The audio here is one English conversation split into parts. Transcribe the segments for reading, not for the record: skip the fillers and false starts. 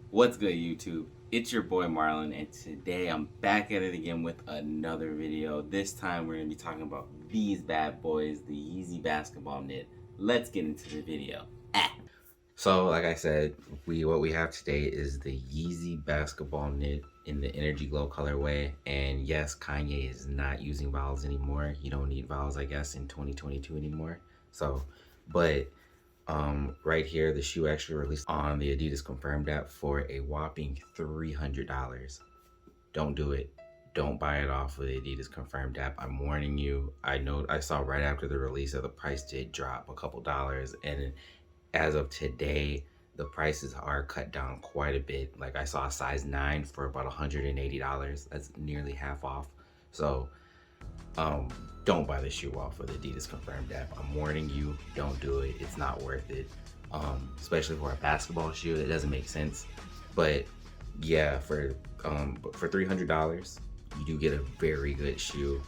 What's good, YouTube? It's your boy Marlon, and today I'm back at it again with another video. This time we're going to be talking about these bad boys, the YZY basketball knit. Let's get into the video. So, like I said, what we have today is the YZY basketball knit in the Energy Glow colorway. And yes, Kanye is not using vowels anymore. You don't need vowels, I guess, in 2022 anymore. So, but right here, the shoe actually released on the Adidas Confirmed app for a whopping $300. Don't do it. Don't buy it off of the Adidas Confirmed app. I'm warning you. I know I saw right after the release that the price did drop a couple dollars, and as of today, the prices are cut down quite a bit. Like I saw a size 9 for about $180. That's nearly half off. So don't buy the shoe off of the Adidas Confirmed app. I'm warning you, don't do it. It's not worth it. Especially for a basketball shoe, it doesn't make sense. But yeah, for $300, you do get a very good shoe.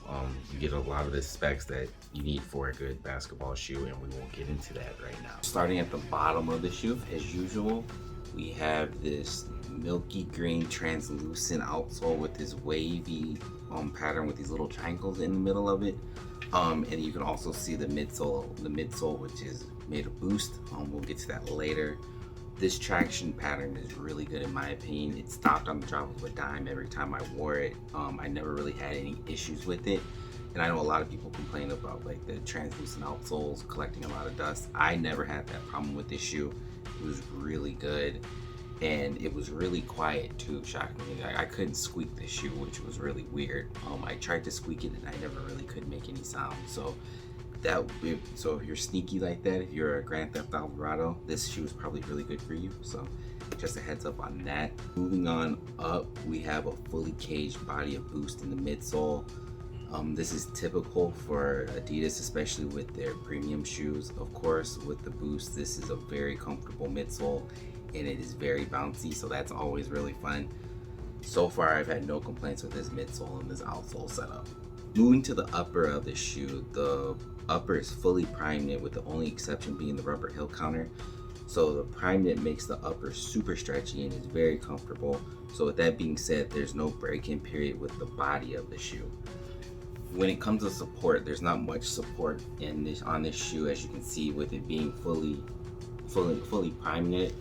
You get a lot of the specs that you need for a good basketball shoe, and we won't get into that right now. Starting at the bottom of the shoe, as usual, we have this milky green translucent outsole with this wavy pattern with these little triangles in the middle of it. And you can also see the midsole, which is made of Boost. We'll get to that later. This traction pattern is really good in my opinion. It stopped on the drop of a dime every time I wore it. I never really had any issues with it. And I know a lot of people complain about like the translucent outsoles collecting a lot of dust. I never had that problem with this shoe. It was really good. And it was really quiet too, shockingly. I couldn't squeak this shoe, which was really weird. I tried to squeak it and I never really could make any sound. So if you're sneaky like that, if you're a Grand Theft Auto, this shoe is probably really good for you. So just a heads up on that. Moving on up, we have a fully caged body of Boost in the midsole. This is typical for Adidas, especially with their premium shoes. Of course, with the Boost, this is a very comfortable midsole and it is very bouncy, so that's always really fun. So far, I've had no complaints with this midsole and this outsole setup. Moving to the upper of the shoe, the upper is fully prime knit, with the only exception being the rubber heel counter. So the prime knit makes the upper super stretchy and is very comfortable. So with that being said, there's no break-in period with the body of the shoe. When it comes to support, there's not much support on this shoe, as you can see, with it being fully prime knit.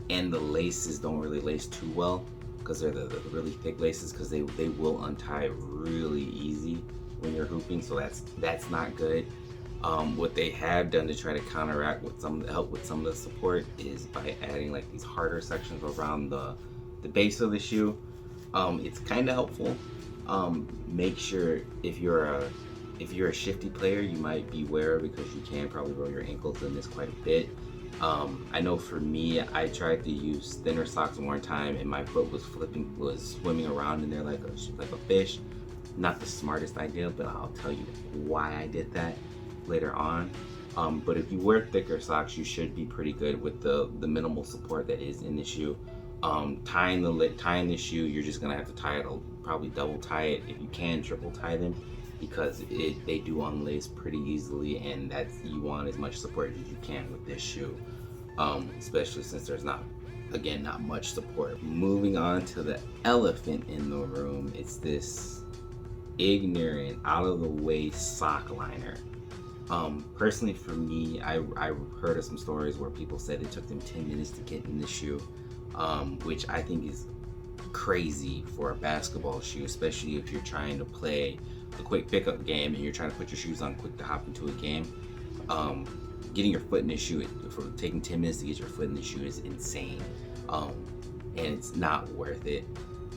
And the laces don't really lace too well because they're the really thick laces, because they will untie really easy when you're hooping, so that's not good. What they have done to try to counteract with help with some of the support is by adding like these harder sections around the base of the shoe. It's kind of helpful. Make sure if you're a shifty player, you might be aware, because you can probably roll your ankles in this quite a bit. I know for me, I tried to use thinner socks one time and my foot was swimming around in there like a fish. Not the smartest idea, but I'll tell you why I did that later on. But if you wear thicker socks, you should be pretty good with the minimal support that is in the shoe. Tying the shoe, you're just gonna have to tie it, probably double tie it. If you can, triple tie them, because they do unlace pretty easily, and you want as much support as you can with this shoe, especially since there's not much support. Moving on to the elephant in the room, it's this ignorant, out of the way sock liner. Personally for me, I heard of some stories where people said it took them 10 minutes to get in the shoe, which I think is crazy for a basketball shoe, especially if you're trying to play a quick pickup game and you're trying to put your shoes on quick to hop into a game. Getting your foot in the shoe, for taking 10 minutes to get your foot in the shoe is insane, and it's not worth it.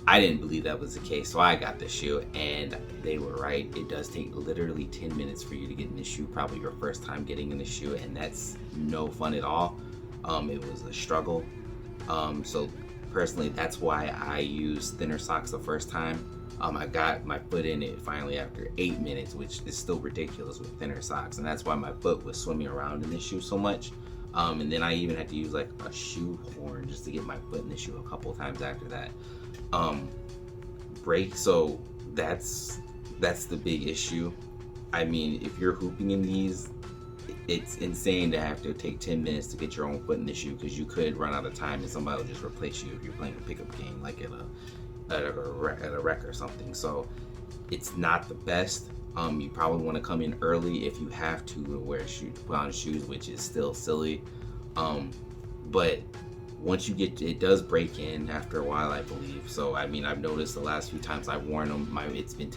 I didn't believe that was the case, so I got the shoe, and they were right. It does take literally 10 minutes for you to get in the shoe, probably your first time getting in the shoe, and that's no fun at all. It was a struggle. So personally, that's why I used thinner socks the first time. I got my foot in it finally after 8 minutes, which is still ridiculous with thinner socks, and that's why my foot was swimming around in this shoe so much. And then I even had to use like a shoe horn just to get my foot in the shoe a couple times after that. So that's the big issue. I mean, if you're hooping in these, it's insane to have to take 10 minutes to get your own foot in the shoe, because you could run out of time and somebody will just replace you if you're playing a pickup game like at a rec or something. So it's not the best. You probably want to come in early if you have to wear shoes, put on shoes, which is still silly. But once you get, it does break in after a while, I believe. So I mean, I've noticed the last few times I've worn them, it's been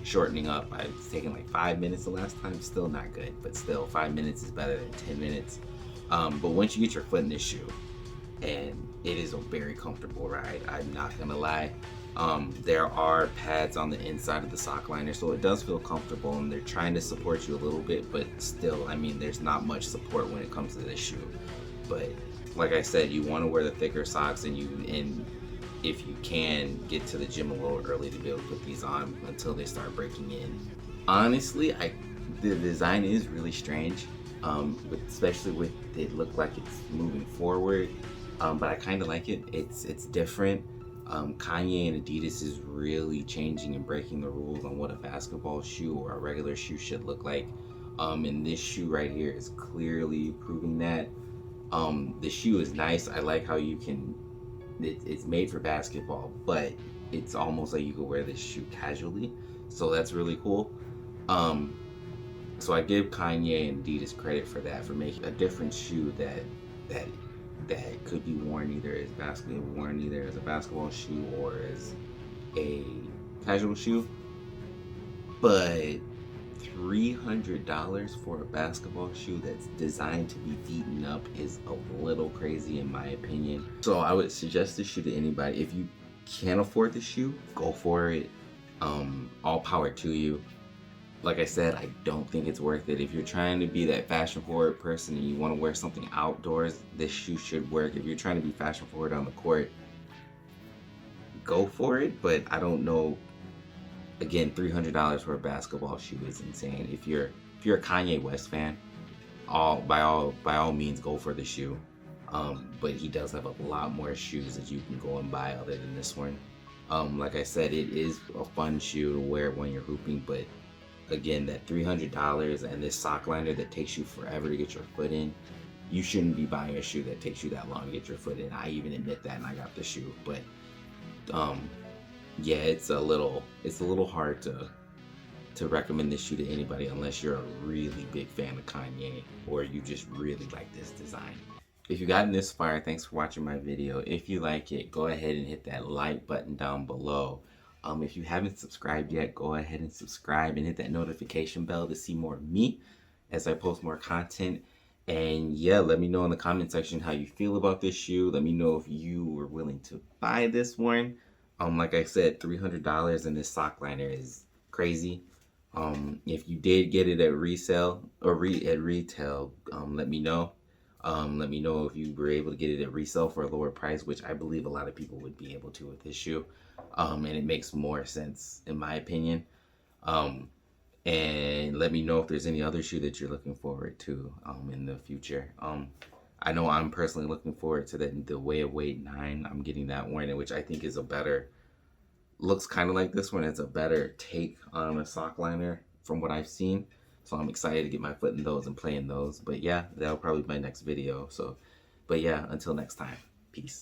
shortening up. It's taken like 5 minutes the last time. Still not good, but still 5 minutes is better than 10 minutes. But once you get your foot in this shoe, and it is a very comfortable ride, I'm not gonna lie. There are pads on the inside of the sock liner, so it does feel comfortable, and they're trying to support you a little bit, but still, I mean, there's not much support when it comes to this shoe. But like I said, you want to wear the thicker socks, and if you can, get to the gym a little early to be able to put these on until they start breaking in. Honestly, the design is really strange, especially with it look like it's moving forward, but I kind of like it. It's different. Kanye and Adidas is really changing and breaking the rules on what a basketball shoe or a regular shoe should look like, and this shoe right here is clearly proving that. The shoe is nice. I like how you can, it's made for basketball, but it's almost like you could wear this shoe casually, so that's really cool. So I give Kanye and Adidas credit for that, for making a different shoe that could be worn either as a basketball shoe or as a casual shoe. But $300 for a basketball shoe that's designed to be beaten up is a little crazy in my opinion. So I would suggest this shoe to anybody. If you can't afford the shoe, go for it. All power to you. Like I said, I don't think it's worth it. If you're trying to be that fashion forward person and you want to wear something outdoors, this shoe should work. If you're trying to be fashion forward on the court, go for it. But I don't know. Again, $300 for a basketball shoe is insane. If you're a Kanye West fan, by all means, go for the shoe. But he does have a lot more shoes that you can go and buy other than this one. Like I said, it is a fun shoe to wear when you're hooping, but again, that $300 and this sock liner that takes you forever to get your foot in, you shouldn't be buying a shoe that takes you that long to get your foot in. I even admit that, and I got the shoe, but yeah, it's a little hard to recommend this shoe to anybody unless you're a really big fan of Kanye or you just really like this design. If you gotten this far, thanks for watching my video. If you like it, go ahead and hit that like button down below. If you haven't subscribed yet, go ahead and subscribe and hit that notification bell to see more of me as I post more content. And yeah, let me know in the comment section how you feel about this shoe. Let me know if you were willing to buy this one. Like I said, $300 in this sock liner is crazy. If you did get it at resale or at retail, let me know. Let me know if you were able to get it at resale for a lower price, which I believe a lot of people would be able to with this shoe. And it makes more sense in my opinion. And let me know if there's any other shoe that you're looking forward to in the future. I know I'm personally looking forward to the YZY 9. I'm getting that one, which I think is looks kind of like this one. It's a better take on a sock liner from what I've seen. So I'm excited to get my foot in those and play in those. But yeah, that'll probably be my next video. But yeah, until next time, peace.